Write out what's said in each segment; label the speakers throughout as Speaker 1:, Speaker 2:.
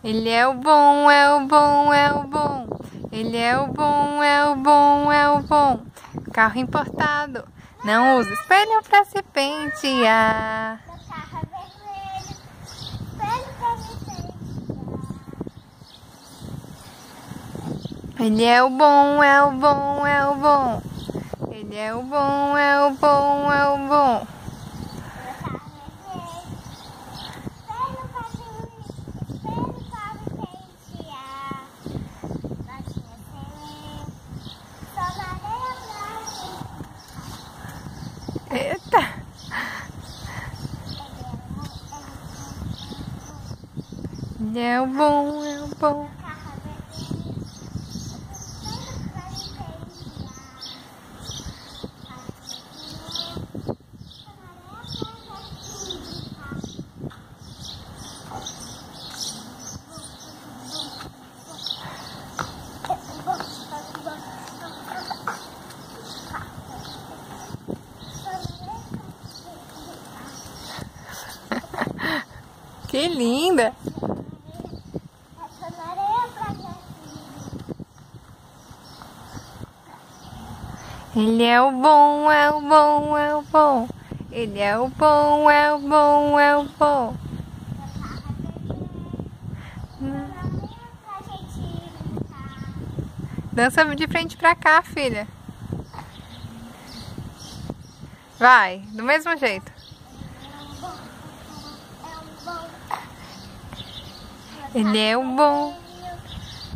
Speaker 1: Ele é o bom, é o bom, é o bom. Ele é o bom, é o bom, é o bom. Carro importado. Não usa espelho pra se pentear.
Speaker 2: Meu carro é vermelho. Espelho pra me pentear.
Speaker 1: Ele é o bom, é o bom, é o bom. Ele é o bom, é o bom, é o bom. Eita! Ele é o bom, é o bom. Que linda! Ele é o bom, é o bom, é o bom. Ele é o bom, é o bom, é o bom. Dança de frente pra cá, filha. Vai, do mesmo jeito. Ele é o bom.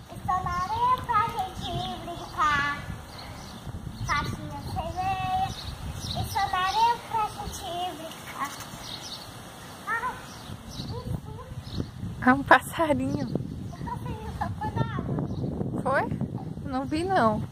Speaker 2: Estou na areia pra gente brincar. Caixinha sem meia. Estou na areia pra gente brincar.
Speaker 1: É um passarinho.
Speaker 2: Eu tô sem o copo d'água.
Speaker 1: Foi? Não vi não.